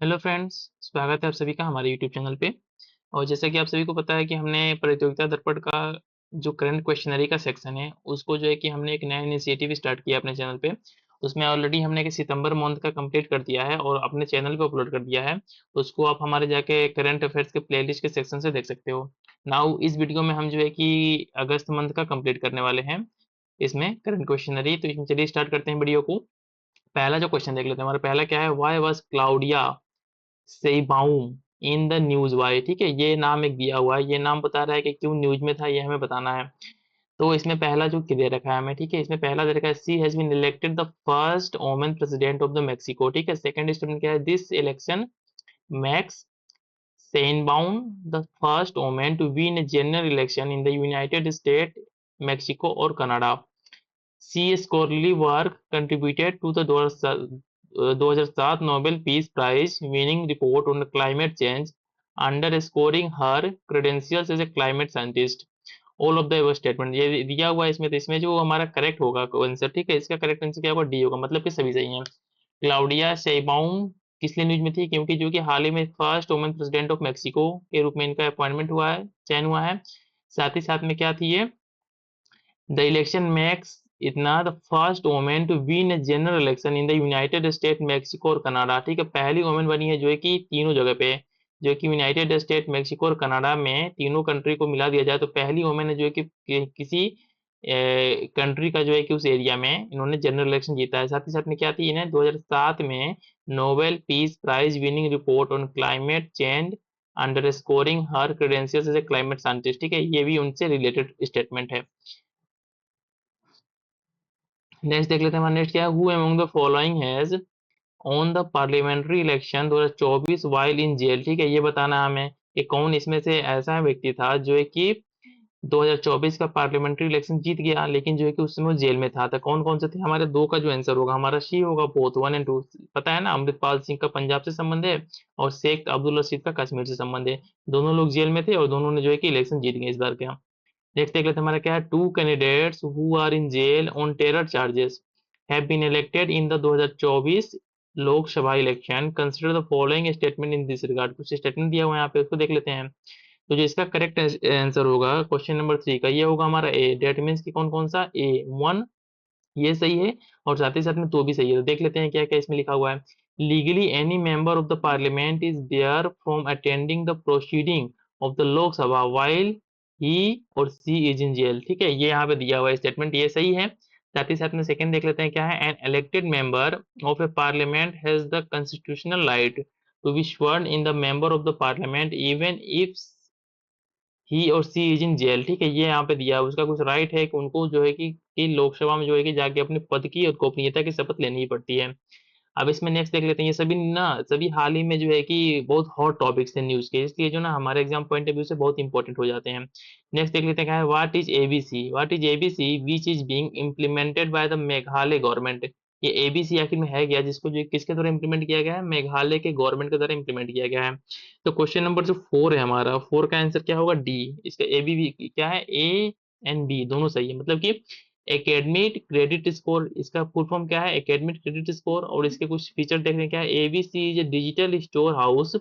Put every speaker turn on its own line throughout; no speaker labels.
Hello friends, स्वागत है आप सभी का हमारे यूट्यूब चैनल पे। और जैसा कि आप सभी को पता है कि हमने प्रतियोगिता दर्पण का जो करंट क्वेश्चनरी का सेक्शन है उसको जो है कि हमने एक नया इनिशिएटिव स्टार्ट किया अपने चैनल पे। उसमें ऑलरेडी हमने कि सितंबर मंथ का कंप्लीट कर दिया है और अपने चैनल पे अपलोड कर दिया है। तो उसको आप हमारे जाके करंट अफेयर्स के प्लेलिस्ट के सेक्शन से देख सकते हो। नाउ इस वीडियो में हम जो है कि अगस्त मंथ का कंप्लीट करने वाले हैं इसमें करंट क्वेश्चनरी। तो इसमें चलिए स्टार्ट करते हैं वीडियो को। पहला जो क्वेश्चन देख लेते हैं। हमारा पहला क्या है, why was Claudia Sheinbaum in the news why. ठीक है, ये नाम एक दिया हुआ है, ये नाम बता रहा है कि क्यों न्यूज में था, ये हमें बताना है। तो इसमें पहला जो दे रखा है हमें, ठीक है, इसमें पहला दे रखा है she has been elected the first women president of the Mexico. ठीक है, सेकंड स्टेटमेंट क्या है, this election makes Sheinbaum the first women to win a general election in the United State, Mexico और Canada. She scholarly work contributed to the 2007 Nobel peace prize winning report on climate change underscoring her credentials as a climate scientist. All of the above statement ये दिया हुआ है इसमें। तो इसमें जो हमारा करेक्ट होगा आंसर, ठीक है, इसका करेक्ट आंसर क्या होगा, डी होगा, मतलब कि सभी सही है। क्लाउडिया शेबाउम किस लिए न्यूज में थी, क्योंकि जो कि हाल ही में first women president of Mexico के रूप में इनका अपॉइंटमेंट हुआ है, चयन हुआ है। साथ ही साथ में क्या थी ये, द इलेक्शन मेक्स इतना the first women to win a general election in the United State, Mexico और कनाडा। ठीक है, पहली वोमेन बनी है जो है कि तीनों जगह पे, जो कि यूनाइटेड स्टेट, मेक्सिको और कनाडा में तीनों कंट्री को मिला दिया जाए तो पहली वोमेन है जो है कि किसी कंट्री का जो है कि उस एरिया में इन्होंने जनरल इलेक्शन जीता है। साथ ही साथ में क्या थी, इन्हें 2007 में Nobel peace prize winning report on climate change underscoring her credentials as a climate scientist. ठीक है, ये भी उनसे रिलेटेड स्टेटमेंट है। नेक्स्ट देख लेते हैं, हमारा नेक्स्ट क्या है, who among the following has on the parliamentary election 2024 while in jail. ठीक है, ये बताना है हमें कि कौन इसमें से ऐसा व्यक्ति था जो है कि 2024 का पार्लियामेंट्री इलेक्शन जीत गया लेकिन जो है कि उस समय वो जेल में था। तो कौन कौन से थे, हमारे दो का जो आंसर होगा हमारा सी होगा, बोथ 1 और 2। पता है ना, अमृतपाल सिंह का पंजाब से संबंध है और शेख अब्दुल रशीद का कश्मीर से संबंध है। दोनों लोग जेल में थे और दोनों ने जो है कि इलेक्शन जीत गए इस बार के। नेक्स्ट देख लेते हैं, हमारा क्या है, two candidates who are in jail on terror charges have been elected in the 2024 Lok Sabha election, consider the following statement in this regard. कुछ स्टेटमेंट दिया हुआ है यहाँ पे, उसको देख लेते हैं। तो जो इसका करेक्ट आंसर होगा क्वेश्चन नंबर 3 का, ये होगा हमारा ए। डेट मीन्स कि कौन कौन सा, ए 1 ये सही है और साथ ही साथ में तो भी सही है। तो देख लेते हैं क्या क्या इसमें लिखा हुआ है। Legally any member of the parliament is there from attending the proceeding of the Lok Sabha while he और सी इज इन जेल। ठीक है, ये यहाँ पे दिया हुआ है स्टेटमेंट, ये सही है। साथ ही साथ में सेकंड देख लेते हैं क्या है, an elected member of a parliament has the constitutional right to be sworn in the member of the parliament even if he और सी इज इन जेल। ठीक है, ये यहाँ पे दिया है, उसका कुछ राइट है कि उनको जो है कि लोकसभा में जो है कि जाके अपने पद की और गोपनीयता की शपथ लेनी ही पड़ती है। अब इसमें नेक्स्ट देख लेते हैं, ये सभी ना सभी हाल ही में जो है कि बहुत हॉट टॉपिक्स थे न्यूज के, इसलिए जो ना हमारे एग्जाम पॉइंट ऑफ व्यू से बहुत इंपॉर्टेंट हो जाते हैं। नेक्स्ट देख लेते हैं क्या है, what is ABC, what is ABC which is being implemented by the Meghalaya government. ये एबीसी आखिर में है क्या, जिसको जो किसके द्वारा इंप्लीमेंट किया गया है, मेघालय के गवर्नमेंट के द्वारा इंप्लीमेंट किया गया है। तो क्वेश्चन नंबर जो 4 है हमारा, 4 का आंसर क्या होगा, डी। इसका ए बी क्या है, ए एंड बी दोनों सही है, मतलब कि एकेडमिक क्रेडिट स्कोर, इसका फुल फॉर्म क्या है, एकेडमिक क्रेडिट स्कोर। और इसके कुछ फीचर देखने क्या है, ABC is a digital store house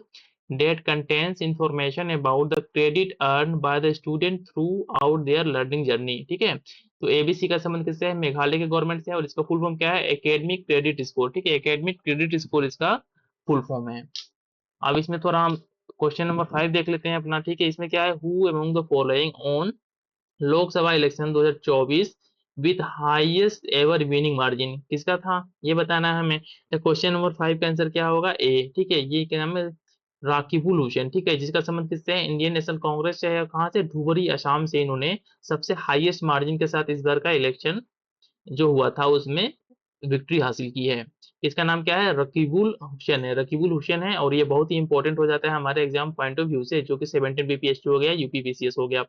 date contains information about the credit earn by the student through out there learning journey. ठीक है, तो एबीसी का संबंध किससे है, मेघालय के गवर्नमेंट से है और इसका फुल फॉर्म क्या है, एकेडमिक क्रेडिट स्कोर। ठीक है, एकेडमिक क्रेडिट स्कोर इसका फुल फॉर्म है। अब इसमें थोड़ा हम क्वेश्चन नंबर 5 देख लेते हैं अपना। ठीक है, इसमें क्या है, who among the following on Lok Sabha election 2024 with highest ever winning margin, किसका था ये बताना है हमें। तो क्वेश्चन नंबर 5 का आंसर क्या होगा, ए। ठीक है, ये क्या नाम है, राकिबुल हुसैन। ठीक है, जिसका संबंध किससे है, इंडियन नेशनल कांग्रेस से है। कहाँ से, धुबरी असम से इन्होंने सबसे हाईएस्ट मार्जिन के साथ इस बार का इलेक्शन जो हुआ था उसमें विक्ट्री हासिल की है। इसका नाम क्या है, रकीबुल हुसैन है, रकीबुल हुसैन है। और ये बहुत ही इंपॉर्टेंट हो जाता है हमारे एग्जाम पॉइंट ऑफ व्यू से, जो कि 17 बीपीएससी हो गया, यूपीपीसीएस हो गया।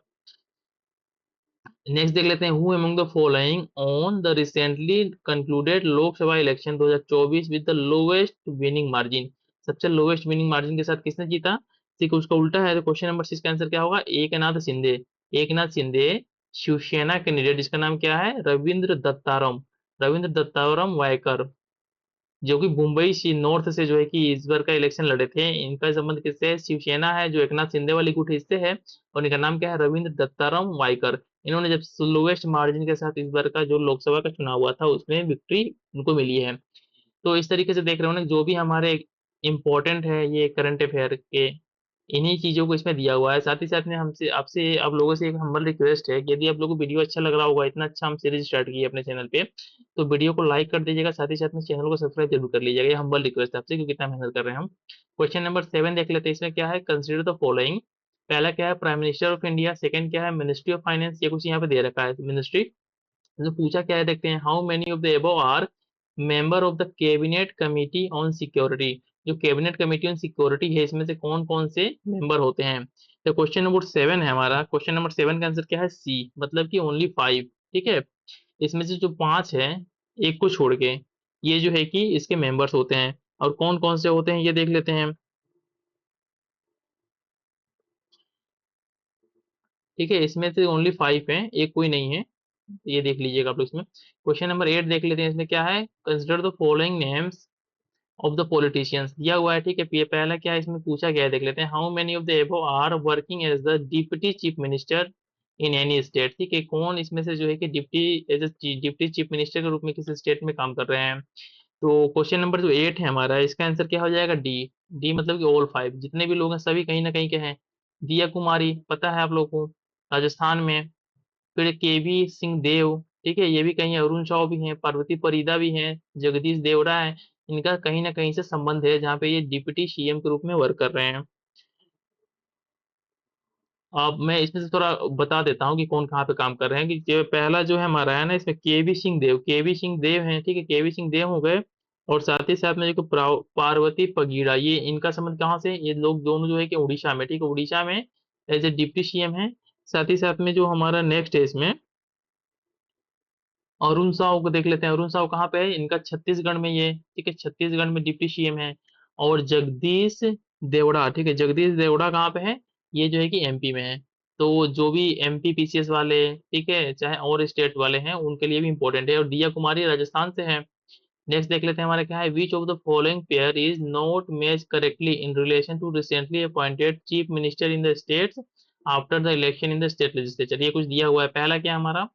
नेक्स्ट देख लेते हैं, who among the following on the recently concluded Lok Sabha election 2024 with the lowest winning margin. सबसे लोवेस्ट विनिंग मार्जिन के साथ किसने जीता, ठीक है, उसका उल्टा है। तो क्वेश्चन नंबर 6 का आंसर क्या होगा, एकनाथ शिंदे। एकनाथ शिंदे शिवसेना कैंडिडेट, जिसका नाम क्या है, रविंद्र दत्तारम, रविंद्र दत्तारम वायकर। जो कि मुंबई नॉर्थ से जो है कि इस बार का इलेक्शन लड़े थे। इनका संबंध किससे है? शिवसेना है, जो एकनाथ शिंदे वाली गुट हिस्से है। और इनका नाम क्या है? रविंद्र दत्ताराम वाइकर। इन्होंने जब स्लोएस्ट मार्जिन के साथ इस बार का जो लोकसभा का चुनाव हुआ था उसमें विक्ट्री उनको मिली है। तो इस तरीके से देख रहे हो ना, जो भी हमारे इम्पोर्टेंट है ये करंट अफेयर के, इन्हीं चीजों को इसमें दिया हुआ है। साथ ही साथ में हमसे आपसे आप लोगों से एक हम्बल रिक्वेस्ट है कि यदि आप लोगों को वीडियो अच्छा लग रहा होगा, इतना अच्छा हम सीरीज स्टार्ट की है अपने चैनल पे, तो वीडियो को लाइक कर दीजिएगा, साथ ही साथ में चैनल को सब्सक्राइब जरूर कर लीजिएगा। ये हम्बल रिक्वेस्ट है आपसे, क्योंकि इतना मेहनत कर रहे हैं हम। क्वेश्चन नंबर 7 देख लेते हैं। इसमें क्या है? Consider the following. पहला क्या है? Prime minister of India. Second क्या है? Ministry of finance. ये कुछ यहाँ पे दे रखा है मिनिस्ट्री। तो पूछा क्या है देखते हैं। How many of the above are member of the cabinet committee on security. जो कैबिनेट कमिटी ऑन सिक्योरिटी है, इसमें से कौन कौन से मेंबर होते हैं? तो क्वेश्चन नंबर 7 है हमारा। क्वेश्चन नंबर 7 का आंसर क्या है? सी, मतलब कि ओनली 5। ठीक है, इसमें से जो 5 है, एक को छोड़ के, ये जो है कि इसके मेंबर्स होते हैं। और कौन कौन से होते हैं ये देख लेते हैं। ठीक है, इसमें से ओनली 5 है, एक कोई नहीं है। ये देख लीजिएगा आप लोग इसमें। क्वेश्चन नंबर 8 देख लेते हैं। इसमें क्या है? Consider the following names of the politicians दिया हुआ है। ठीक है, पहला क्या है इसमें पूछा गया है देख लेते हैं। How many of the above are working as the deputy chief minister in any state. ठीक है, कौन इसमें से जो है कि डिप्टी चीफ मिनिस्टर के रूप में किसी स्टेट में काम कर रहे हैं? तो क्वेश्चन नंबर जो 8 है हमारा, इसका आंसर क्या हो जाएगा? डी। डी मतलब कि ऑल 5, जितने भी लोग हैं सभी कहीं ना कहीं के हैं। दिया कुमारी पता है आप लोगों को, राजस्थान में। फिर केवी सिंह देव, ठीक है, ये भी कहीं है। अरुण साव भी हैं, पार्वती परिदा भी हैं, जगदीश देवड़ा है। इनका कहीं ना कहीं से संबंध है, जहाँ पे ये डिप्टी सीएम के रूप में वर्क कर रहे हैं। अब मैं इसमें से थोड़ा बता देता हूँ कि कौन कहाँ पे काम कर रहे हैं। कि जो पहला जो है हमारा है ना, इसमें केवी सिंह देव हैं। ठीक है, केवी सिंह देव हो गए। और साथ ही साथ में जो पार्वती पगीड़ा, ये इनका संबंध कहाँ से? ये लोग दोनों जो है कि उड़ीसा में, ठीक है, उड़ीसा में एज ए डिप्टी सीएम है। साथ ही साथ में जो हमारा नेक्स्ट है इसमें, अरुण साव को देख लेते हैं। अरुण साव कहाँ पे है? इनका छत्तीसगढ़ में ये, ठीक है, छत्तीसगढ़ में डिप्टी सीएम है। और जगदीश देवड़ा, ठीक है, जगदीश देवड़ा कहाँ पे है? ये जो है कि एमपी में है। तो जो भी एमपी पीसीएस वाले, ठीक है, चाहे और स्टेट वाले हैं, उनके लिए भी इंपॉर्टेंट है। और दिया कुमारी राजस्थान से है। नेक्स्ट देख लेते हैं हमारा क्या है। Which of the following pair is not match correctly in relation to recently appointed chief minister in the states after the election in the state legislature. ये कुछ दिया हुआ है। पहला क्या है हमारा?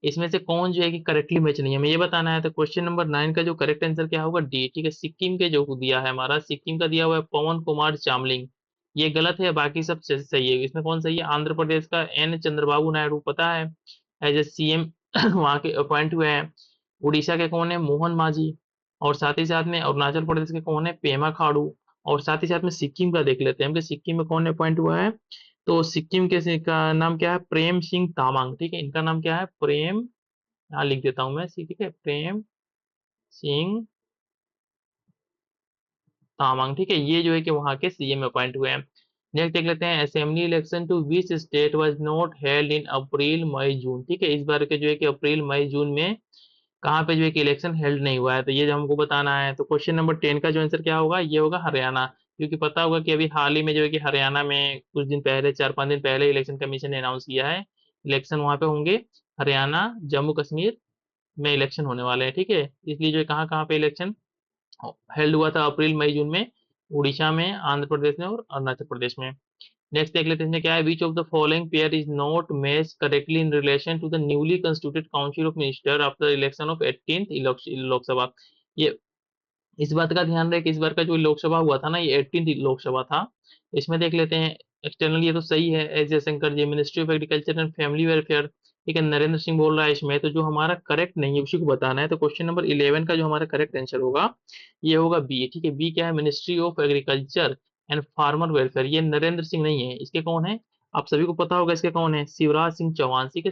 इसमें से कौन जो है कि करेक्टली मैच नहीं है, हमें ये बताना है। तो क्वेश्चन नंबर 9 का जो करेक्ट आंसर क्या होगा? डी। ठीक है, सिक्किम के जो दिया है हमारा, सिक्किम का दिया हुआ है पवन कुमार चामलिंग। ये गलत है, बाकी सब सही है। इसमें कौन सही है? आंध्र प्रदेश का एन चंद्रबाबू नायडू, पता है, एज ए सीएम वहां के अपॉइंट हुए हैं। उड़ीसा के कौन है? मोहन मांझी। और साथ ही साथ में अरुणाचल प्रदेश के कौन है? पेमा खाड़ू। और साथ ही साथ में सिक्किम का देख लेते हैं हम कि सिक्किम में कौन अपॉइंट हुआ है। तो सिक्किम के का नाम क्या है? प्रेम सिंह तामांग। ठीक है, इनका नाम क्या है? प्रेम, यहाँ लिख देता हूँ मैं, ठीक है, प्रेम सिंह तामांग। ठीक है, ये जो है कि वहाँ के सीएम अपॉइंट हुए हैं। नेक्स्ट देख लेते हैं। Assembly election to which state was not held in April May June. ठीक है, इस बार के जो है कि अप्रैल मई जून में कहाँ पे जो है कि इलेक्शन हेल्ड नहीं हुआ है, तो ये जो हमको बताना है। तो क्वेश्चन नंबर 10 का जो आंसर क्या होगा? ये होगा हरियाणा। क्योंकि पता होगा कि अभी हाल ही में जो है कि हरियाणा में कुछ दिन पहले, 4-5 दिन पहले इलेक्शन कमीशन ने अनाउंस किया है, इलेक्शन वहां पे होंगे। हरियाणा, जम्मू कश्मीर में इलेक्शन होने वाले हैं। ठीक है, इसलिए जो है कहाँ कहाँ पे इलेक्शन हेल्ड हुआ था अप्रैल मई जून में? उड़ीसा में, आंध्र प्रदेश में और अरुणाचल प्रदेश में। नेक्स्ट देख लेते हैं इसमें क्या है। Which of the following pair is not match correctly in relation to the newly constituted council of minister after election of 18th Lok Sabha. ये इस बात का ध्यान रहे कि इस बार का जो लोकसभा हुआ था ना, ये 18th लोकसभा था। इसमें देख लेते हैं। एक्सटर्नल ये तो सही है, S Jaishankar ji, ministry of agriculture and family welfare. ठीक है, नरेंद्र सिंह बोल रहा है इसमें। तो जो हमारा करेक्ट नहीं है उसी को बताना है। तो क्वेश्चन नंबर 11 का जो हमारा करेक्ट आंसर होगा, ये होगा बी। ठीक है, बी क्या है? Ministry of agriculture and farmer welfare. ये नरेंद्र सिंह नहीं है, इसके कौन है? आप सभी को पता होगा इसके कौन है? शिवराज सिंह चौहान। ठीक है,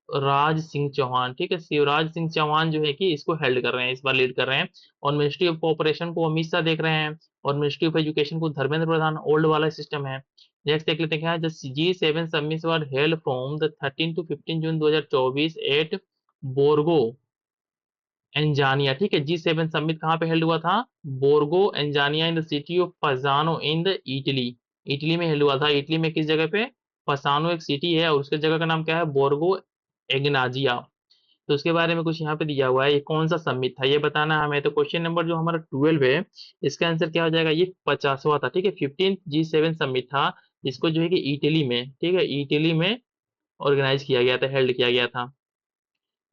राज सिंह चौहान। ठीक है, शिवराज सिंह चौहान जो है कि इसको हेल्ड कर रहे हैं, इस बार लीड कर रहे हैं। और मिनिस्ट्री ऑफ कोऑपरेशन को अमित शाह देख रहे हैं। और मिनिस्ट्री ऑफ एजुकेशन को धर्मेंद्र प्रधान। ओल्ड वाला सिस्टम है। नेक्स्ट देख लेते हैं क्या है। G7 summit were held from the 13 to 15 June 2024 at Borgo एंजानिया। ठीक है, G7 समिट कहाँ पे हेल्ड हुआ था? बोर्गो एंजानिया in the city of Fasano in the Italy. Italy में हेल्ड हुआ था। इटली में किस जगह पे? पसानो एक सिटी है, और उसके जगह का नाम क्या है? बोर्गो एग्नाजिया। तो उसके बारे में कुछ यहाँ पे दिया हुआ है, ये कौन सा समिट था ये बताना हमें। तो क्वेश्चन नंबर जो हमारा 12 है, इसका आंसर क्या हो जाएगा, ये 50वां था, ठीक है। 15 G7 समिट था, इसको जो है कि इटली में, ठीक है, इटली में ऑर्गेनाइज किया गया था, हेल्ड किया गया था।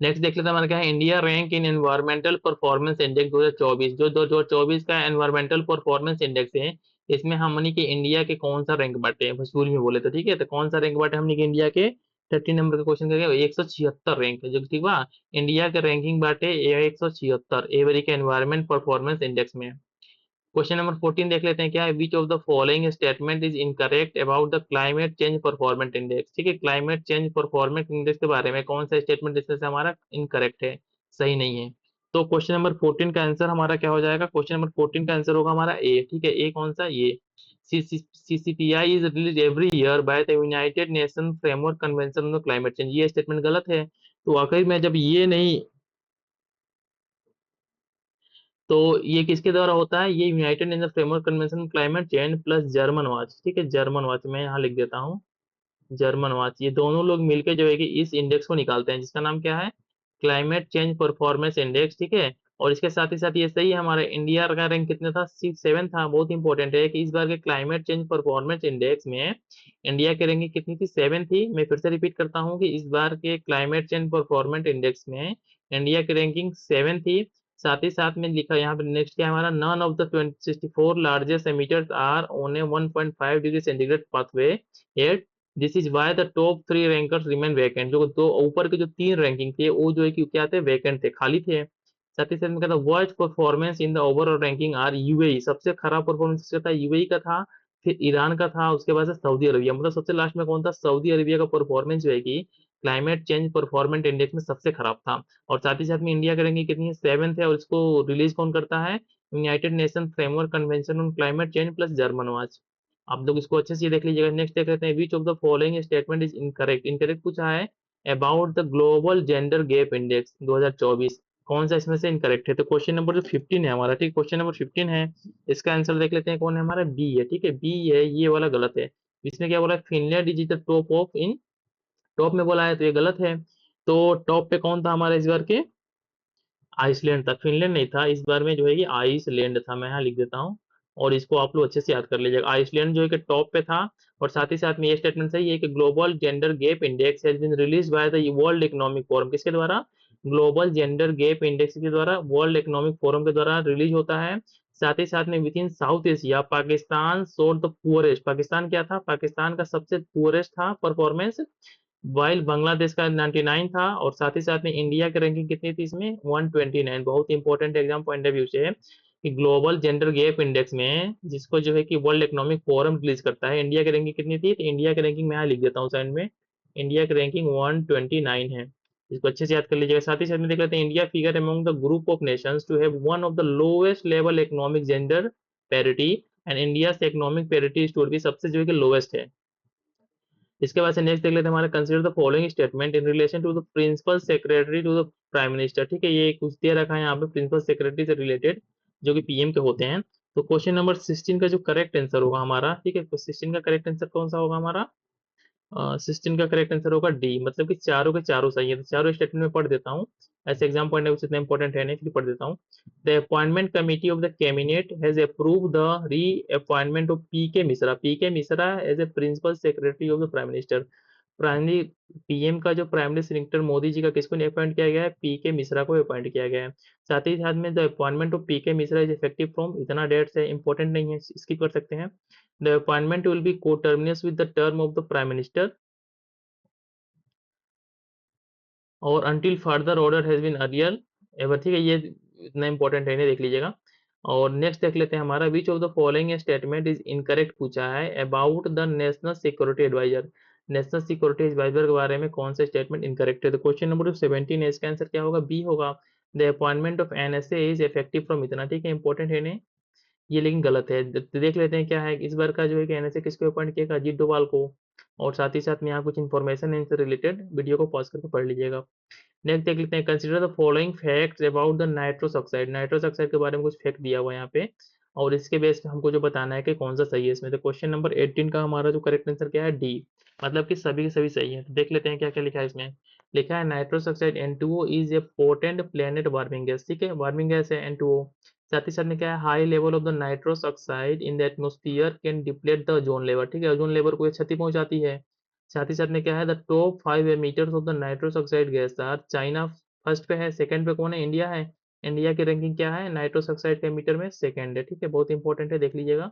नेक्स्ट देख लेते हैं हमारा क्या है, India rank in environmental performance index 2024। जो 2024 का एनवायरमेंटल परफॉर्मेंस इंडेक्स है, इसमें हमनी के इंडिया के कौन सा रैंक बांटे हैं, भोजपुरी में बोले तो, ठीक है। तो कौन सा रैंक बांटे हमनी के इंडिया के, 30 नंबर का क्वेश्चन करेंगे, 176 रैंक है जो, ठीक बा। इंडिया के रैंकिंग बांटे 176 एवरी के एनवायरमेंट परफॉर्मेंस इंडेक्स में। क्वेश्चन नंबर 14 देख लेते हैं क्या है, which of the following statement is incorrect about the climate change performance index, ठीक है। क्लाइमेट चेंज परफॉर्मेंस इंडेक्स के बारे में कौन सा स्टेटमेंट इसमें से हमारा इनकरेक्ट है, सही नहीं है। तो क्वेश्चन नंबर 14 का आंसर हमारा क्या हो जाएगा, क्वेश्चन नंबर 14 का आंसर होगा हमारा ए, ठीक है। ए कौन सा, ये CCPI is release every year by the United nation framework convention on climate change, ये स्टेटमेंट गलत है। तो आखिर में जब ये नहीं, तो ये किसके द्वारा होता है, ये United nation framework convention climate change plus German watch, ठीक है। जर्मन वॉच मैं यहाँ लिख देता हूँ, जर्मन वॉच, ये दोनों लोग मिलकर जो है कि इस इंडेक्स को निकालते हैं, जिसका नाम क्या है, क्लाइमेट चेंज परफॉर्मेंस इंडेक्स, ठीक है। और इसके साथ ही साथ ये सही है, हमारे इंडिया का रैंक कितने था, 7 था। बहुत इंपॉर्टेंट है कि इस बार के क्लाइमेट चेंज परफॉर्मेंस इंडेक्स में इंडिया की रैंकिंग कितनी थी, 7 थी। मैं फिर से रिपीट करता हूँ कि इस बार के क्लाइमेट चेंज परफॉर्मेंस इंडेक्स में इंडिया की रैंकिंग 7 थी। साथ ही साथ में लिखा यहाँ पे नेक्स्ट क्या है हमारा, none of the 64 largest emitters are on a 1.5 degree centigrade pathway at, this is why the top 3 rankers remain vacant, जो दो ऊपर के जो 3 रैंकिंग थे वो जो है कि क्या थे, वैकेंट थे, खाली थे। साथ ही साथ में कहता worst performance in the overall ranking are UAE, सबसे खराब परफॉर्मेंस किसका था, यूएई का था। फिर ईरान का था, उसके बाद से सऊदी अरबिया, मतलब सबसे लास्ट में कौन था, सऊदी अरबिया का परफॉर्मेंस जो है कि क्लाइमेट चेंज परफॉर्मेंस इंडेक्स में सबसे खराब था। और साथ ही साथ में इंडिया की रैंकिंग कितनी है, 7th है, और इसको रिलीज कौन करता है, United nation framework convention on climate change plus German watch. आप लोग इसको अच्छे से देख लीजिएगा। नेक्स्ट देख लेते हैं, which of the following statement is incorrect, incorrect पूछा है about the global gender gap index 2024, कौन सा इसमें से इनकरेक्ट है। तो क्वेश्चन नंबर जो 15 है हमारा, ठीक, क्वेश्चन नंबर 15 है, इसका आंसर देख लेते हैं कौन है हमारा, बी है, ठीक है। बी है, ये वाला गलत है। इसमें क्या बोला है, Finland is the top of in, top में बोला है तो ये गलत है। तो टॉप पे कौन था हमारा इस बार के, आइसलैंड था, फिनलैंड नहीं था। इस बार में जो है कि आइसलैंड था, मैं यहाँ लिख देता हूँ, और इसको आप लोग अच्छे से याद कर लीजिएगा। आइसलैंड जो है कि टॉप पे था। और साथ ही साथ में ये स्टेटमेंट सही है कि global gender gap index has been release by the world economic forum, किसके द्वारा, ग्लोबल जेंडर गैप इंडेक्स के द्वारा, वर्ल्ड इकोनॉमिक फोरम के द्वारा रिलीज होता है। साथ ही साथ में with in south Asia Pakistan सोड द पुअरेस्ट, पाकिस्तान क्या था, पाकिस्तान का सबसे पुअरेस्ट था परफॉर्मेंस, वाइल बांग्लादेश का 99 था। और साथ ही साथ में इंडिया की रैंकिंग कितनी थी इसमें, 129। बहुत important exam point of view से कि ग्लोबल जेंडर गैप इंडेक्स में, जिसको जो है कि वर्ल्ड इकोनॉमिक फोरम रिलीज करता है, इंडिया की रैंकिंग कितनी थी, तो इंडिया की रैंकिंग मैं यहाँ लिख देता हूँ साइड में, इंडिया की रैंकिंग 129 है। इसको अच्छे से याद कर लीजिएगा। साथ ही साथ में देख लेते हैं, India figure among the group of nations to have one of the lowest level economic gender parity, and India से इकोनॉमिक पैरिटी स्टोर भी सबसे जो है कि लोएस्ट है। इसके बाद से नेक्स्ट देख लेते हैं हमारा, consider the following statement in relation to the principal secretary to the prime minister, ठीक है। ये कुछ दे रखा है यहाँ पे प्रिंसिपल सेक्रेटरी से रिलेटेड, जो कि पीएम के होते हैं। तो क्वेश्चन नंबर 16 का जो करेक्ट आंसर होगा हमारा, ठीक है, तो 16 का करेक्ट आंसर कौन सा होगा हमारा, 16 का करेक्ट आंसर होगा डी, मतलब कि चारों के चारों सही है। तो चारों स्टेटमेंट में पढ़ देता हूँ, ऐसे एग्जाम पॉइंट ऑफ इतना इंपॉर्टेंट है नहीं, फिर पढ़ देता हूँ। The appointment committee of the cabinet has approve the reappointment of P K Mishra, P K Mishra as a principal secretary of the prime minister. Primary PM का जो prime minister secretary Modi ji का किसको अपॉइंट किया गया है, पी के मिश्रा को appoint किया गया है। साथ ही साथ में the appointment of P K Mishra is effective from, इतना डेट्स है, इंपॉर्टेंट नहीं है, स्किप कर सकते हैं। The appointment will be coterminous with the term of the prime minister, or until further order has been earlier ever, ठीक है। ये इतना इंपॉर्टेंट है, नहीं, देख लीजिएगा। और नेक्स्ट देख लेते हैं हमारा, which of the following statement is incorrect पूछा है about the national security advisor, national security advisor के बारे में कौन सा स्टेटमेंट इनकरेक्ट है। तो क्वेश्चन नंबर 17 है, इसका आंसर क्या होगा, बी होगा। The appointment of NSA is effective from, इतना, ठीक है, इंपॉर्टेंट है नहीं, ये लेकिन गलत है। देख लेते हैं क्या है इस बार का जो है कि एनएसए किसको अपॉइंट किया, अजीत डोभाल को। और साथ ही साथ में यहाँ कुछ इन्फॉर्मेशन है इनसे रिलेटेड, वीडियो को पॉज करके पढ़ लीजिएगा। नेक्स्ट देख लेते हैं, consider the following facts about the nitrous oxide, nitrous oxide के बारे में कुछ फैक्ट दिया हुआ है यहाँ पे, और इसके बेस पे हमको जो बताना है कि कौन सा सही है इसमें। तो क्वेश्चन नंबर 18 का हमारा जो करेक्ट आंसर क्या है, डी, मतलब कि सभी के सभी सही है। तो देख लेते हैं क्या क्या लिखा है इसमें। लिखा है nitrous oxide N2O is a potent planet warming gas, ठीक है, वार्मिंग गैस है N2O। साथ ही साथ में क्या है, high level of the nitrous oxide in the atmosphere can deplete the ozone level, ठीक है, ओजोन लेवल को ये क्षति पहुंचाती है। साथ ही साथ में क्या है, the top 5 emitters of the nitrous oxide gas are, China first पे है, सेकंड पे कौन है, इंडिया है। इंडिया की रैंकिंग क्या है, नाइट्रस ऑक्साइड के एमिटर में सेकंड है, ठीक है, बहुत इंपॉर्टेंट है, देख लीजिएगा।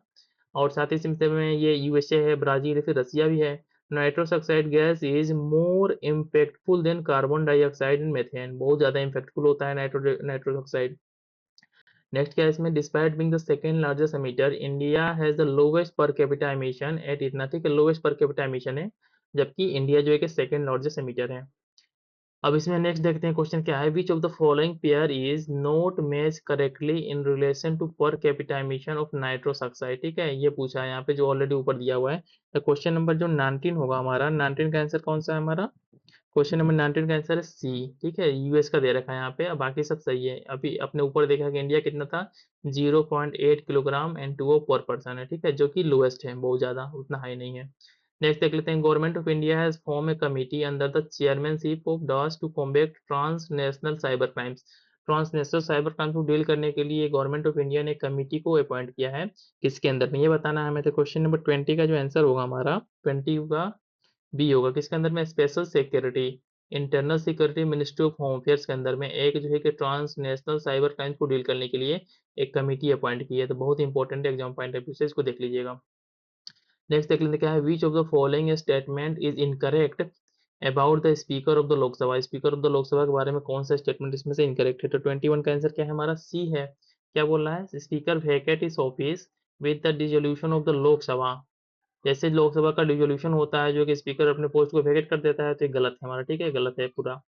और साथ ही सिलसिले में ये यूएसए है, ब्राजील है, फिर रसिया भी है। Nitrous oxide gas is more impactful than carbon dioxide and methane, बहुत ज्यादा इम्पैक्टफुल होता है नाइट्रस ऑक्साइड। नेक्स्ट क्या है इसमें, despite being the second largest emitter India has the lowest per capita emission at इतना, ठीक है, लोवेस्ट पर कैपिटा एमिशन है, जबकि इंडिया जो है कि सेकंड लार्जेस्ट एमिटर है। अब इसमें नेक्स्ट देखते हैं क्वेश्चन क्या है, which of the following pair is not match correctly in relation to per capita emission of nitrous oxide, ठीक है, ये पूछा है यहाँ पे जो ऑलरेडी ऊपर दिया हुआ है। तो क्वेश्चन नंबर जो 19 होगा हमारा, 19 का आंसर कौन सा है हमारा, क्वेश्चन नंबर 19 का आंसर है सी, ठीक है, यूएस का दे रखा है यहाँ पे, अब बाकी सब सही है। अभी अपने ऊपर देखा कि इंडिया कितना था, 0.8 किलोग्राम N2O पर पर्सन है, ठीक है, जो कि लोएस्ट है, बहुत ज्यादा उतना हाई नहीं है। नेक्स्ट देख लेते हैं, government of India has form a committee under the chairmanship of DoS to combat transnational cyber crimes, transnational cyber crime को डील करने के लिए गवर्नमेंट ऑफ इंडिया ने कमिटी को अपॉइंट किया है, किसके अंदर में, ये बताना है हमें। तो क्वेश्चन नंबर 20 का जो आंसर होगा हमारा, 20 का बी होगा, किसके अंदर में, special security internal security ministry of home affairs के अंदर में एक जो है कि ट्रांसनेशनल साइबर क्राइम को डील करने के लिए एक कमेटी अपॉइंट की है, तो बहुत इंपॉर्टेंट है एग्जाम पॉइंट ऑफ व्यू से, इसको देख लीजिएगा। नेक्स्ट देख लेते क्या है, which of the following statement is incorrect about the speaker of the Lok Sabha, speaker of the Lok Sabha के बारे में कौन सा स्टेटमेंट इसमें से इनकरेक्ट है। तो 21 का आंसर क्या है हमारा, सी है। क्या बोल रहा है, speaker vacate is office with the dissolution of the Lok Sabha, जैसे लोकसभा का डिसोल्यूशन होता है जो कि स्पीकर अपने पोस्ट को वेकेट कर देता है, तो ये गलत है हमारा, ठीक है, गलत है पूरा,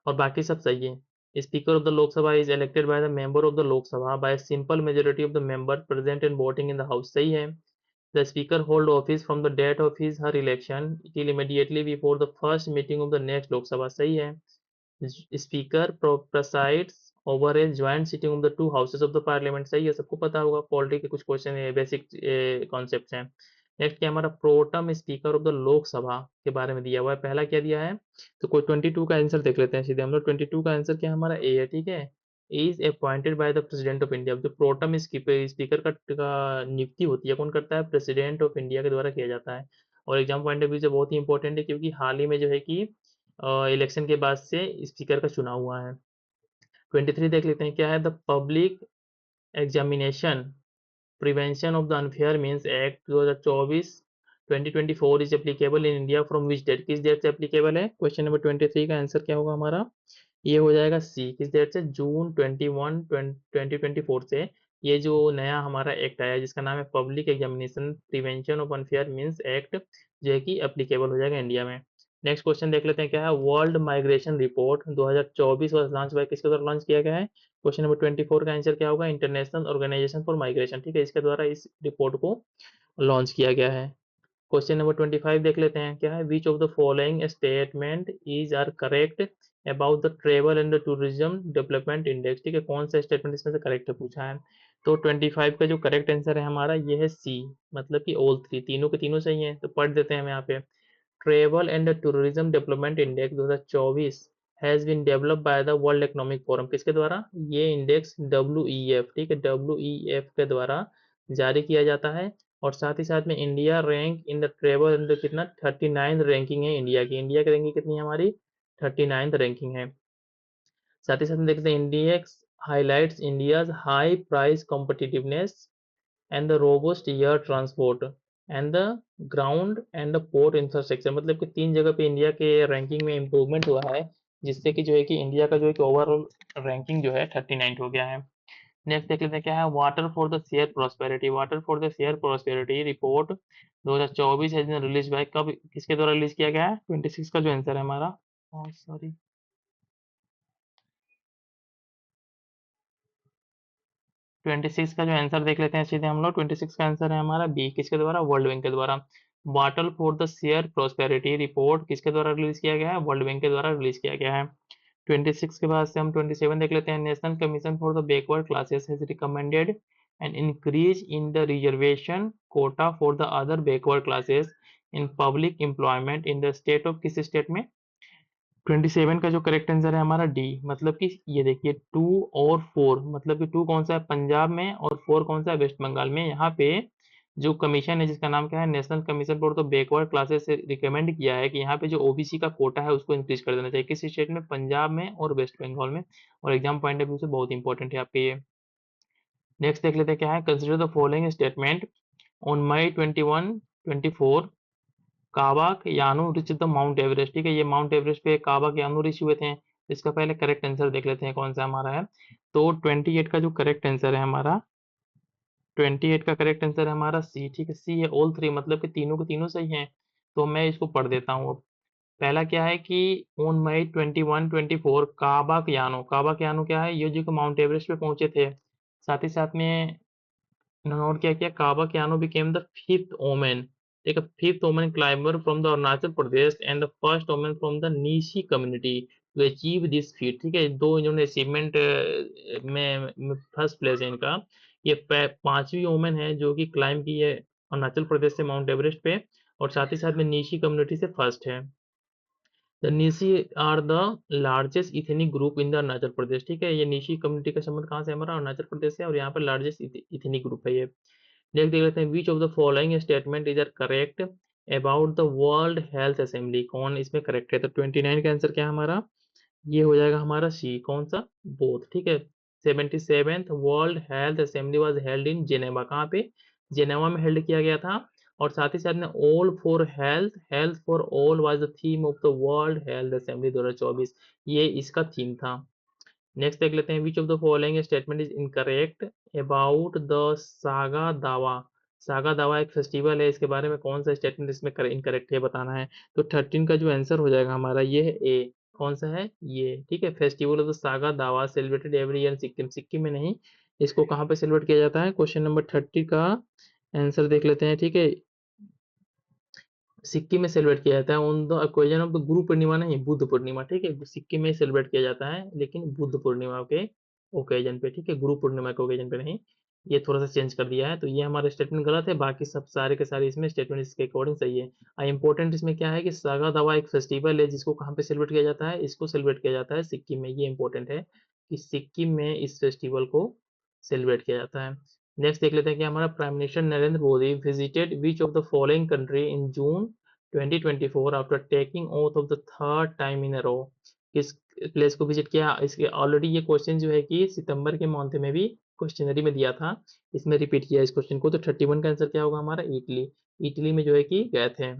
और बाकी सब सही है। Speaker of the Lok Sabha is elected by the member of the Lok Sabha bye simple majority of the member present and voting in the house, सही है। The speaker hold office from the date of his her election till immediately before the first meeting of the next Lok Sabha, सही है। Speaker presides over a joint sitting of the two houses of the parliament, सही है, सबको पता होगा, polity के कुछ question है, बेसिक कॉन्सेप्ट हैं। नेक्स्ट क्या हमारा, pro tem speaker of the Lok Sabha के बारे में दिया हुआ है, पहला क्या दिया है, तो कोई 22 का आंसर देख लेते हैं सीधे हम लोग। 22 का आंसर क्या हमारा, ए है, ठीक है, is appointed by the president of India, जो प्रोटम स्पीकर का नियुक्ति होती है कौन करता है, प्रेसिडेंट ऑफ इंडिया के द्वारा किया जाता है। और एग्जाम पॉइंट ऑफ व्यू से बहुत ही इंपॉर्टेंट है, क्योंकि हाल ही में जो है कि इलेक्शन के बाद से स्पीकर का चुनाव हुआ है। 23 देख लेते हैं क्या है, the public examination prevention of the unfair means act 2024 2024 is applicable in India from which date, किस डेट से एप्लीकेबल है। क्वेश्चन नंबर 23 का आंसर क्या होगा हमारा, ये हो जाएगा सी, किस डेट से, जून 21 2024 से ये जो नया हमारा एक्ट आया जिसका नाम है public examination prevention of unfair means act, जो है कि एप्लीकेबल हो जाएगा इंडिया में। नेक्स्ट क्वेश्चन देख लेते हैं क्या है, world migration report 2024 was launch by, किसके द्वारा लॉन्च किया गया है। क्वेश्चन नंबर 24 का आंसर क्या होगा, इंटरनेशनल ऑर्गेनाइजेशन फॉर माइग्रेशन, ठीक है, इसके द्वारा इस रिपोर्ट को लॉन्च किया गया है। क्वेश्चन नंबर 25 देख लेते हैं क्या है, which of the following statement is are correct about the travel and the tourism development index, ठीक है, कौन सा स्टेटमेंट इसमें से करेक्ट है पूछा है। तो 25 का जो करेक्ट आंसर है हमारा ये है सी, मतलब कि ऑल थ्री, तीनों के तीनों सही हैं, तो पढ़ देते हैं हम यहाँ पे। Travel and tourism development index 2024 has been developed by the world economic forum, किसके द्वारा, ये इंडेक्स WEF, ठीक है, WEF के द्वारा जारी किया जाता है। और साथ ही साथ में India rank in the travel and कितना, 39 रैंकिंग है इंडिया की, इंडिया की रैंकिंग कितनी है हमारी, 39 रैंकिंग है। साथ ही साथ में देखते हैं, index highlights India's high price competitiveness and the robust air transport and the ground and the port infrastructure, मतलब कि तीन जगह पे इंडिया के रैंकिंग में इंप्रूवमेंट हुआ है, जिससे कि जो है कि इंडिया का जो है कि ओवरऑल रैंकिंग जो है 39 हो गया है। नेक्स्ट देख लेते हैं क्या है, water for the share prosperity, water for the share prosperity report 2024 है रिलीज बाय, कब किसके द्वारा रिलीज किया गया है, 26 का जो आंसर है हमारा, सॉरी 26 का जो आंसर देख लेते हैं सीधे हम लोग। 26 का आंसर है हमारा बी, किसके द्वारा, वर्ल्ड बैंक के द्वारा। Water for the share prosperity report किसके द्वारा रिलीज किया गया है, वर्ल्ड बैंक के द्वारा रिलीज किया गया है। 26 के बाद से हम 27 देख लेते हैं, national commission for the backward classes has recommended an increase in the reservation quota for the other backward classes in public employment in the state of, किस स्टेट में, 27 का जो करेक्ट आंसर है हमारा डी, मतलब कि ये देखिए 2 और 4, मतलब कि 2 कौन सा है पंजाब में और 4 कौन सा है वेस्ट बंगाल में। यहाँ पे जो कमीशन है जिसका नाम क्या है national commission for the backward classes से रिकमेंड किया है कि यहाँ पे जो ओबीसी का कोटा है उसको इंक्रीज कर देना चाहिए, किस स्टेट में, पंजाब में और वेस्ट बंगाल में। और एग्जाम पॉइंट ऑफ व्यू से बहुत इंपॉर्टेंट है आपके ये। नेक्स्ट देख लेते हैं क्या है, consider the following statement on May 21 24 Kabak Yano reach the Mount Everest. ठीक है, ये माउंट एवरेस्ट पे काबा के यानू ऋषि हुए थे। इसका पहले करेक्ट आंसर देख लेते हैं कौन सा हमारा है। तो 28 का जो करेक्ट आंसर है हमारा, 28 का करेक्ट आंसर है हमारा सी। ठीक है, सी है ऑल थ्री, मतलब कि तीनों के तीनों सही हैं। तो मैं इसको पढ़ देता हूँ अब। पहला क्या है कि ऑन मई 21 24 काबा के यानो क्या है, ये जो कि माउंट एवरेस्ट पे पहुंचे थे। साथ ही साथ में इन्होंने और क्या किया, Kabak Yano became the fifth women, ठीक है, fifth women climber from the Arunachal Pradesh and the first women from the Nyishi community to achieve this feat. ठीक है, दो इन्होंने अचीवमेंट में फर्स्ट प्लेस है इनका। ये पांचवी ओमेन है जो कि क्लाइंब की है अरुणाचल प्रदेश से माउंट एवरेस्ट पे, और साथ ही साथ में नीशी कम्युनिटी से फर्स्ट है। The Nyishi are the largest ethnic group in the Arunachal Pradesh. ठीक है, ये निशी कम्युनिटी का संबंध कहाँ से, हमारा अरुणाचल प्रदेश से, और यहाँ पर लार्जेस्ट इथेनिक ग्रुप है ये। नेक्स्ट देख लेते हैं, which of the following statement is are correct about the world health assembly. कौन इसमें करेक्ट है, तो 29 का आंसर क्या है हमारा, ये हो जाएगा हमारा सी, कौन सा, बोथ। ठीक है, 77th world health assembly was held in Geneva, कहाँ पे, जेनेवा में हेल्ड किया गया था। और साथ ही साथ में all for health, health for all was the theme of the world health assembly 2024, ये इसका थीम था। नेक्स्ट देख लेते हैं, which of the following statement is incorrect about the saga दावा। सागा दावा एक फेस्टिवल है, इसके बारे में कौन सा स्टेटमेंट इसमें इनकरेक्ट है बताना है। तो 13 का जो आंसर हो जाएगा हमारा ये है ए, कौन सा है ये। ठीक है, फेस्टिवल ऑफ द सागा दावा celebrated every year in Sikkim, Sikkim में नहीं, इसको कहाँ पे सेलिब्रेट किया जाता है। क्वेश्चन नंबर 30 का आंसर देख लेते हैं। ठीक है, सिक्किम में सेलिब्रेट किया जाता है on the occasion of the Guru Purnima, नहीं बुद्ध पूर्णिमा। ठीक है, सिक्किम में सेलिब्रेट किया जाता है लेकिन बुद्ध पूर्णिमा के ओकेजन पे। ठीक है, गुरु पूर्णिमा के ओकेजन पे नहीं, ये थोड़ा सा चेंज कर दिया है। तो ये हमारा स्टेटमेंट गलत है, बाकी सब सारे के सारे इसमें स्टेटमेंट इसके अकॉर्डिंग सही है। इंपॉर्टेंट इसमें क्या है कि सागा दावा एक फेस्टिवल है जिसको कहाँ पे सेलिब्रेट किया जाता है, इसको सेलिब्रेट किया जाता है सिक्किम में। ये इंपॉर्टेंट है कि सिक्किम में इस फेस्टिवल को सेलिब्रेट किया जाता है। नेक्स्ट देख लेते हैं कि हमारा prime minister Narendra Modi visited which of the following country in June 2024 after taking oath of the third time in a row. किस प्लेस को विजिट किया, इसके ऑलरेडी ये क्वेश्चन जो है कि सितंबर के मंथ में भी क्वेश्चनरी में दिया था, इसमें रिपीट किया इस क्वेश्चन को। तो 31 का आंसर क्या होगा हमारा, इटली। इटली में जो है कि गए थे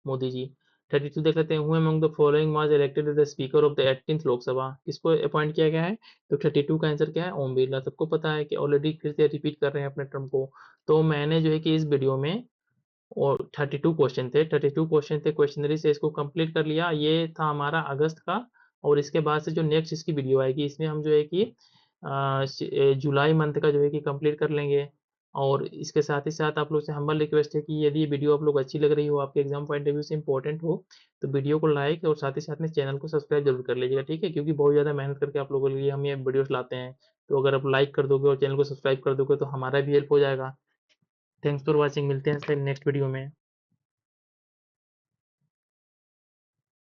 मोदी जी। 32 देख लेते हैं, who among the following was elected as the speaker of the 18th Lok Sabha, किसको अपॉइंट किया गया है। तो 32 का आंसर क्या है, ओम बिरला। सबको पता है कि ऑलरेडी फिर से रिपीट कर रहे हैं अपने टर्म को। तो मैंने जो है कि इस वीडियो में, और 32 क्वेश्चन थे, 32 क्वेश्चन थे क्वेश्चनरी से, इसको कंप्लीट कर लिया। ये था हमारा अगस्त का। और इसके बाद से जो नेक्स्ट इसकी वीडियो आएगी इसमें हम जो है कि जुलाई मंथ का जो है कि कंप्लीट कर लेंगे। और इसके साथ ही साथ आप लोग से हम्बल रिक्वेस्ट है कि यदि ये वीडियो आप लोग अच्छी लग रही हो, आपके एग्जाम पॉइंट ऑफ व्यू से इंपॉर्टेंट हो, तो वीडियो को लाइक और साथ ही साथ में चैनल को सब्सक्राइब जरूर कर लीजिएगा। ठीक है, क्योंकि बहुत ज़्यादा मेहनत करके आप लोगों के लिए हम ये वीडियोस लाते हैं। तो अगर आप लाइक कर दोगे और चैनल को सब्सक्राइब कर दोगे तो हमारा भी हेल्प हो जाएगा। थैंक्स फॉर वॉचिंग, मिलते हैं नेक्स्ट वीडियो में।